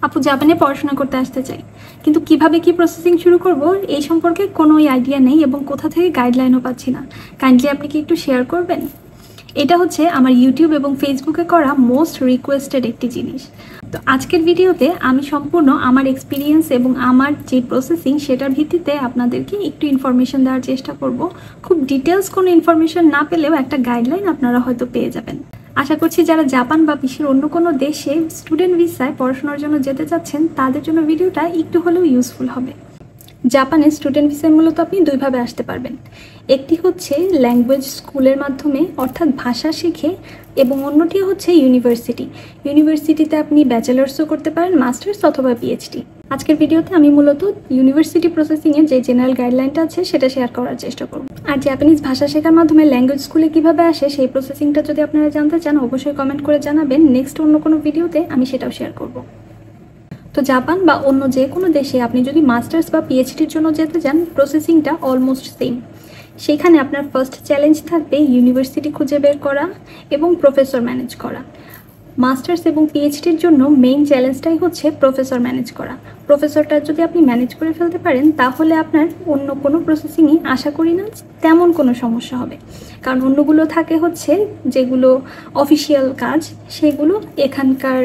আপু জাপানে পড়াশোনা করতে আসতে চাই, কিন্তু কিভাবে কি প্রসেসিং শুরু করব এই সম্পর্কে কোনো আইডিয়া নেই এবং কোথা থেকে গাইডলাইনও পাচ্ছি না। কাইন্ডলি আপনি কি একটু শেয়ার করবেন? এটা হচ্ছে আমার ইউটিউব এবং ফেসবুকে করা মোস্ট রিকোয়েস্টেড একটি জিনিস। তো আজকের ভিডিওতে আমি সম্পূর্ণ আমার এক্সপিরিয়েন্স এবং আমার যে প্রসেসিং সেটার ভিত্তিতে আপনাদেরকে একটু ইনফরমেশন দেওয়ার চেষ্টা করব। খুব ডিটেলস কোনো ইনফরমেশন না পেলেও একটা গাইডলাইন আপনারা হয়তো পেয়ে যাবেন। আশা করছি যারা জাপান বা বিশ্বের অন্য কোনো দেশে স্টুডেন্ট ভিসায় পড়াশোনার জন্য যেতে চাচ্ছেন তাদের জন্য ভিডিওটা একটু হলেও ইউজফুল হবে। জাপানে স্টুডেন্ট ভিসায় মূলত আপনি দুইভাবে আসতে পারবেন। একটি হচ্ছে ল্যাঙ্গুয়েজ স্কুলের মাধ্যমে, অর্থাৎ ভাষা শিখে, এবং অন্যটি হচ্ছে ইউনিভার্সিটিতে আপনি ব্যাচেলার্সও করতে পারেন, মাস্টার্স অথবা পিএইচডি। আজকের ভিডিওতে আমি মূলত ইউনিভার্সিটি প্রসেসিংয়ের যে জেনারেল গাইডলাইনটা আছে সেটা শেয়ার করার চেষ্টা করব। আর জাপানিজ ভাষা শেখার মাধ্যমে ল্যাঙ্গুয়েজ স্কুলে কীভাবে আসে সেই প্রসেসিংটা যদি আপনারা জানতে চান অবশ্যই কমেন্ট করে জানাবেন। নেক্সট অন্য কোনো ভিডিওতে আমি সেটাও শেয়ার করব। তো জাপান বা অন্য যে কোনো দেশে আপনি যদি মাস্টার্স বা পিএইচডির জন্য যেতে চান প্রসেসিংটা অলমোস্ট সেম। সেখানে আপনার ফার্স্ট চ্যালেঞ্জ থাকবে ইউনিভার্সিটি খুঁজে বের করা এবং প্রফেসর ম্যানেজ করা। মাস্টার্স এবং পিএইচডির জন্য মেইন চ্যালেঞ্জটাই হচ্ছে প্রফেসর ম্যানেজ করা। প্রফেসরটা যদি আপনি ম্যানেজ করে ফেলতে পারেন তাহলে আপনার অন্য কোনো প্রসেসিংই আশা করি না তেমন কোনো সমস্যা হবে, কারণ অন্যগুলো থাকে হচ্ছে যেগুলো অফিসিয়াল কাজ, সেগুলো এখানকার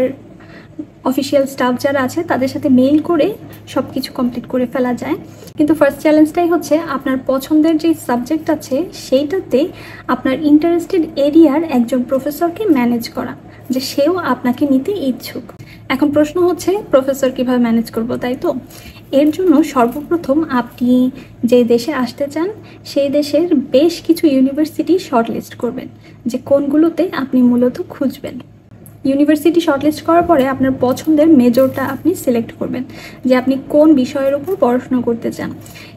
অফিসিয়াল স্টাফ যারা আছে তাদের সাথে মেইল করে সব কিছু কমপ্লিট করে ফেলা যায়। কিন্তু ফার্স্ট চ্যালেঞ্জটাই হচ্ছে আপনার পছন্দের যে সাবজেক্ট আছে সেইটাতে আপনার ইন্টারেস্টেড এরিয়ার একজন প্রফেসরকে ম্যানেজ করা, যে সেও আপনাকে নিতে ইচ্ছুক। এখন প্রশ্ন হচ্ছে প্রফেসর কিভাবে ম্যানেজ করব, তাই তো? এর জন্য সর্বপ্রথম আপনি যে দেশে আসতে চান সেই দেশের বেশ কিছু ইউনিভার্সিটি শর্টলিস্ট করবেন, যে কোনগুলোতে আপনি মূলত খুঁজবেন। ইউনিভার্সিটি শর্টলিস্ট করার পরে আপনার পছন্দের মেজরটা আপনি সিলেক্ট করবেন, যে আপনি কোন বিষয়ের উপর পড়াশোনা করতে চান।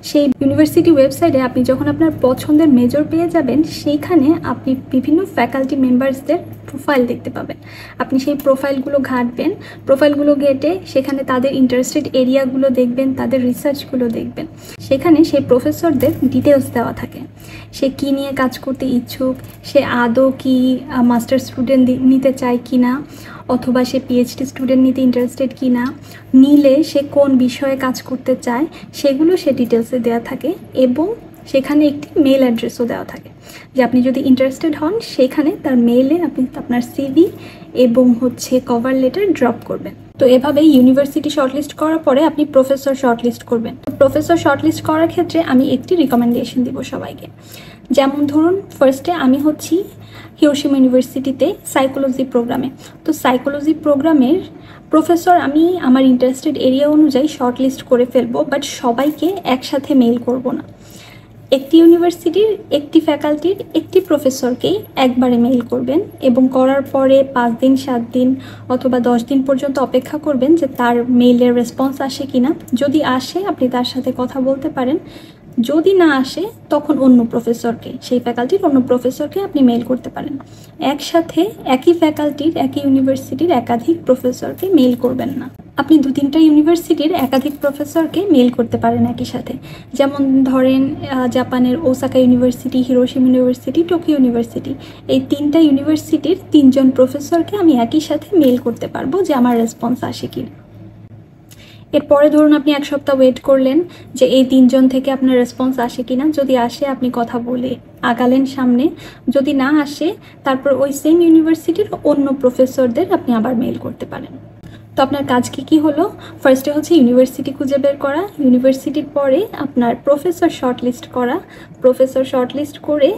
সেই ইউনিভার্সিটি ওয়েবসাইটে আপনি যখন আপনার পছন্দের মেজর পেয়ে যাবেন সেইখানে আপনি বিভিন্ন ফ্যাকাল্টি মেম্বার্সদের প্রোফাইল দেখতে পাবেন। আপনি সেই প্রোফাইলগুলো ঘাঁটবেন, প্রোফাইলগুলো ঘেঁটে সেখানে তাদের ইন্টারেস্টেড এরিয়াগুলো দেখবেন, তাদের রিসার্চগুলো দেখবেন। সেখানে সেই প্রফেসরদের ডিটেলস দেওয়া থাকে, সে কী নিয়ে কাজ করতে ইচ্ছুক, সে আদৌ কি মাস্টার স্টুডেন্ট নিতে চায় কি না, অথবা সে পিএইচডি স্টুডেন্ট নিতে ইন্টারেস্টেড কি না, নিলে সে কোন বিষয়ে কাজ করতে চায় সেগুলো সে ডিটেলসে দেওয়া থাকে। এবং সেখানে একটি মেল অ্যাড্রেসও দেওয়া থাকে, যে আপনি যদি ইন্টারেস্টেড হন সেখানে তার মেইলে আপনি আপনার সিভি এবং কভার লেটার ড্রপ করবেন। তো এভাবে ইউনিভার্সিটি শর্টলিস্ট করার পরে আপনি প্রফেসর শর্টলিস্ট করবেন। প্রফেসর শর্টলিস্ট করার ক্ষেত্রে আমি একটি রিকমেন্ডেশন দিব সবাইকে। যেমন ধরুন, ফার্স্টে আমি হচ্ছি হিরোশিমা ইউনিভার্সিটিতে সাইকোলজি প্রোগ্রামে। তো সাইকোলজি প্রোগ্রামের প্রফেসর আমি আমার ইন্টারেস্টেড এরিয়া অনুযায়ী শর্টলিস্ট করে ফেলবো, বাট সবাইকে একসাথে মেইল করব না। একটি ইউনিভার্সিটির একটি ফ্যাকাল্টির একটি প্রফেসরকেই একবারে মেইল করবেন এবং করার পরে 5 দিন 7 দিন অথবা 10 দিন পর্যন্ত অপেক্ষা করবেন যে তার মেইলের রেসপন্স আসে কিনা। যদি আসে আপনি তার সাথে কথা বলতে পারেন, যদি না আসে তখন অন্য প্রফেসরকে, সেই ফ্যাকাল্টির অন্য প্রফেসরকে আপনি মেইল করতে পারেন। একসাথে একই ফ্যাকাল্টির একই ইউনিভার্সিটির একাধিক প্রফেসরকে মেইল করবেন না। আপনি 2-3টা ইউনিভার্সিটির একাধিক প্রফেসরকে মেইল করতে পারেন একই সাথে। যেমন ধরেন জাপানের Osaka university, Hiroshima university, Tokyo university, এই 3টা ইউনিভার্সিটির 3জন প্রফেসরকে আমি একই সাথে মেইল করতে পারবো যে আমার রেসপন্স আসে কি। এরপরে ধরুন আপনি 1 সপ্তাহ ওয়েট করলেন যে এই 3জন থেকে আপনার রেসপন্স আসে কিনা। যদি আসে আপনি কথা বলে আগালেন সামনে, যদি না আসে তারপর ওই সেম ইউনিভার্সিটির অন্য প্রফেসরদের আপনি আবার মেইল করতে পারেন। তো আপনার কাজ কি হলো? ফার্স্টে হচ্ছে ইউনিভার্সিটি খুঁজে বের করা, ইউনিভার্সিটির পরে আপনার প্রফেসর শর্টলিস্ট করা, প্রফেসর শর্টলিস্ট করে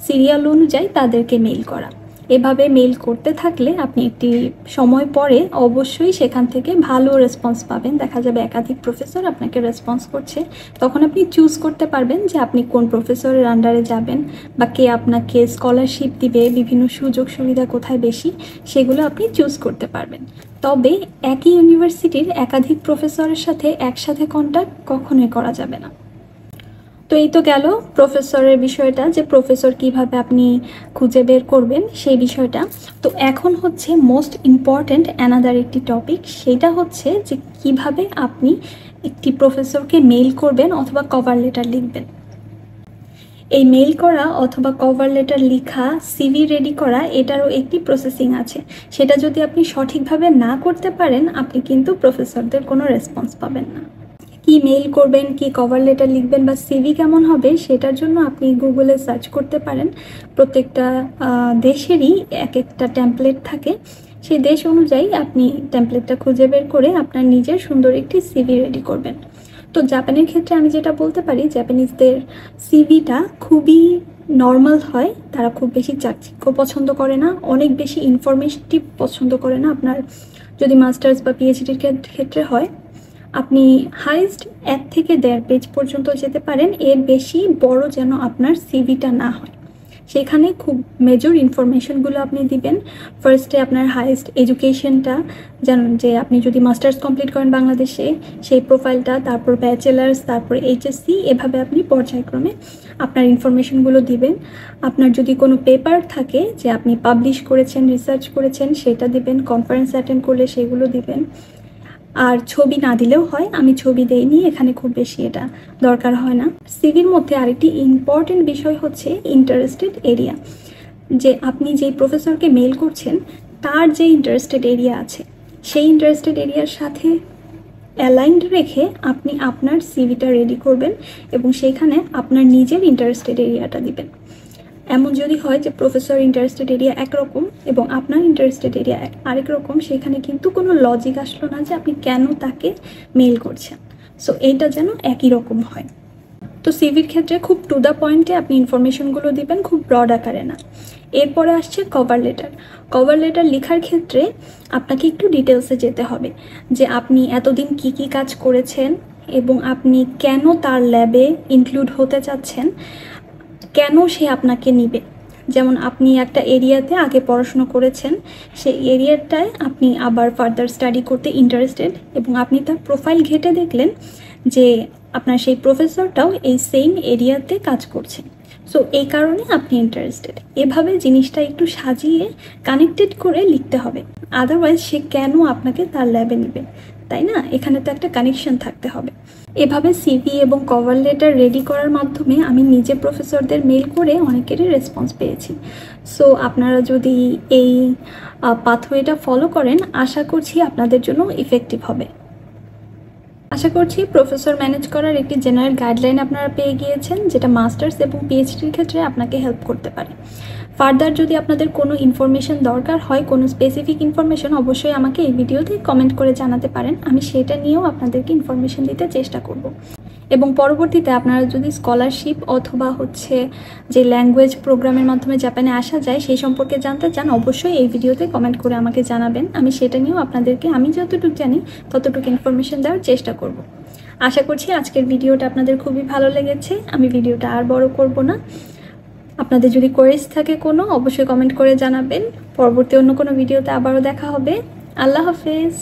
সিরিয়াল অনুযায়ী তাদেরকে মেইল করা। এভাবে মেইল করতে থাকলে আপনি একটি সময় পরে অবশ্যই সেখান থেকে ভালো রেসপন্স পাবেন। দেখা যাবে একাধিক প্রফেসর আপনাকে রেসপন্স করছে, তখন আপনি চুজ করতে পারবেন যে আপনি কোন প্রফেসরের আন্ডারে যাবেন বা কে আপনাকে স্কলারশিপ দিবে, বিভিন্ন সুযোগ সুবিধা কোথায় বেশি সেগুলো আপনি চুজ করতে পারবেন। তবে একই ইউনিভার্সিটির একাধিক প্রফেসরের সাথে একসাথে কন্ট্যাক্ট কখনোই করা যাবে না। তো এই তো গেল প্রফেসরের বিষয়টা, যে প্রফেসর কিভাবে আপনি খুঁজে বের করবেন সেই বিষয়টা। তো এখন হচ্ছে মোস্ট ইম্পর্ট্যান্ট অ্যানাদার একটি টপিক, সেটা হচ্ছে যে কিভাবে আপনি একটি প্রফেসরকে মেইল করবেন অথবা কভার লেটার লিখবেন। এই মেইল করা অথবা কভার লেটার লেখা, সিভি রেডি করা, এটারও একটি প্রসেসিং আছে। সেটা যদি আপনি সঠিকভাবে না করতে পারেন, আপনি কিন্তু প্রফেসরদের কোনো রেসপন্স পাবেন না। কি মেইল করবেন, কি কভার লেটার লিখবেন বা সিভি কেমন হবে, সেটার জন্য আপনি গুগলে সার্চ করতে পারেন। প্রত্যেকটা দেশেরই এক একটা টেমপ্লেট থাকে, সেই দেশ অনুযায়ী আপনি টেমপ্লেটটা খুঁজে বের করে আপনার নিজের সুন্দর একটি সিভি রেডি করবেন। তো জাপানের ক্ষেত্রে আমি যেটা বলতে পারি, জাপানিজদের সিভিটা খুবই নর্মাল হয়। তারা খুব বেশি চাকচিক্য পছন্দ করে না, অনেক বেশি ইনফরমেটিভ পছন্দ করে না। আপনার যদি মাস্টার্স বা পিএইচডির ক্ষেত্রে হয়, আপনি হাইস্ট 1 থেকে 1.5 পেজ পর্যন্ত যেতে পারেন, এর বেশি বড় যেন আপনার সিভিটা না হয়। সেখানে খুব মেজর ইনফরমেশনগুলো আপনি দিবেন। ফার্স্টে আপনার হাইয়েস্ট এডুকেশনটা, জানেন যে আপনি যদি মাস্টার্স কমপ্লিট করেন বাংলাদেশে, সেই প্রোফাইলটা, তারপর ব্যাচেলার্স, তারপর এইচএসসি, এভাবে আপনি পর্যায়ক্রমে আপনার ইনফরমেশনগুলো দিবেন। আপনার যদি কোনো পেপার থাকে যে আপনি পাবলিশ করেছেন, রিসার্চ করেছেন, সেটা দিবেন। কনফারেন্স অ্যাটেন্ড করলে সেগুলো দিবেন। আর ছবি না দিলেও হয়, আমি ছবি দেইনি, এখানে খুব বেশি এটা দরকার হয় না। সিভির মধ্যে আরেকটি ইম্পর্টেন্ট বিষয় হচ্ছে ইন্টারেস্টেড এরিয়া, যে আপনি যেই প্রফেসরকে মেইল করছেন তার যে ইন্টারেস্টেড এরিয়া আছে, সেই ইন্টারেস্টেড এরিয়ার সাথে অ্যালাইন্ড রেখে আপনি আপনার সিভিটা রেডি করবেন এবং সেইখানে আপনার নিজের ইন্টারেস্টেড এরিয়াটা দিবেন। এমন যদি হয় যে প্রফেসর ইন্টারেস্টেড এরিয়া একরকম এবং আপনার ইন্টারেস্টেড এরিয়া আরেক রকম, সেখানে কিন্তু কোনো লজিক আসলো না যে আপনি কেন তাকে মেইল করছেন। সো এইটা যেন একই রকম হয়। তো সিভির ক্ষেত্রে খুব টু দ্য পয়েন্টে আপনি ইনফরমেশনগুলো দিবেন, খুব ব্রড আকারে না। এরপরে আসছে কভার লেটার। কভার লেটার লেখার ক্ষেত্রে আপনাকে একটু ডিটেলসে যেতে হবে, যে আপনি এতদিন কি কি কাজ করেছেন এবং আপনি কেন তার ল্যাবে ইনক্লুড হতে চাচ্ছেন, কেন সে আপনাকে নিবে। যেমন আপনি একটা এরিয়াতে আগে পড়াশুনো করেছেন, সেই এরিয়াটায় আপনি আবার ফার্দার স্টাডি করতে ইন্টারেস্টেড এবং আপনি তার প্রোফাইল ঘেঁটে দেখলেন যে আপনার সেই প্রফেসরটাও এই সেম এরিয়াতে কাজ করছে, সো এই কারণে আপনি ইন্টারেস্টেড। এভাবে জিনিসটা একটু সাজিয়ে কানেক্টেড করে লিখতে হবে, আদারওয়াইজ সে কেন আপনাকে তার ল্যাবে নেবে, তাই না? এখানে তো একটা কানেকশন থাকতে হবে। এভাবে সিভি এবং কভার লেটার রেডি করার মাধ্যমে আমি নিজে প্রফেসরদের মেইল করে অনেকেরই রেসপন্স পেয়েছি। সো আপনারা যদি এই পাথওয়েটা ফলো করেন, আশা করছি আপনাদের জন্য ইফেক্টিভ হবে। আশা করছি প্রফেসর ম্যানেজ করার একটি জেনারেল গাইডলাইন আপনারা পেয়ে গিয়েছেন, যেটা মাস্টার্স এবং পিএইচডির ক্ষেত্রে আপনাকে হেল্প করতে পারে। ফার্দার যদি আপনাদের কোনো ইনফরমেশন দরকার হয়, কোনো স্পেসিফিক ইনফরমেশন, অবশ্যই আমাকে এই ভিডিওতে কমেন্ট করে জানাতে পারেন, আমি সেটা নিয়েও আপনাদেরকে ইনফরমেশন দিতে চেষ্টা করব। এবং পরবর্তীতে আপনারা যদি স্কলারশিপ অথবা যে ল্যাঙ্গুয়েজ প্রোগ্রামের মাধ্যমে জাপানে আসা যায় সেই সম্পর্কে জানতে চান, অবশ্যই এই ভিডিওতে কমেন্ট করে আমাকে জানাবেন। আমি সেটা নিয়েও আপনাদেরকে আমি যতটুকু জানি ততটুকু ইনফরমেশন দেওয়ার চেষ্টা করব। আশা করছি আজকের ভিডিওটা আপনাদের খুবই ভালো লেগেছে। আমি ভিডিওটা আর বড় করব না। আপনাদের যদি কোয়েরিজ থাকে কোনো, অবশ্যই কমেন্ট করে জানাবেন। পরবর্তী অন্য কোনো ভিডিওতে আবারও দেখা হবে। আল্লাহ হাফেজ।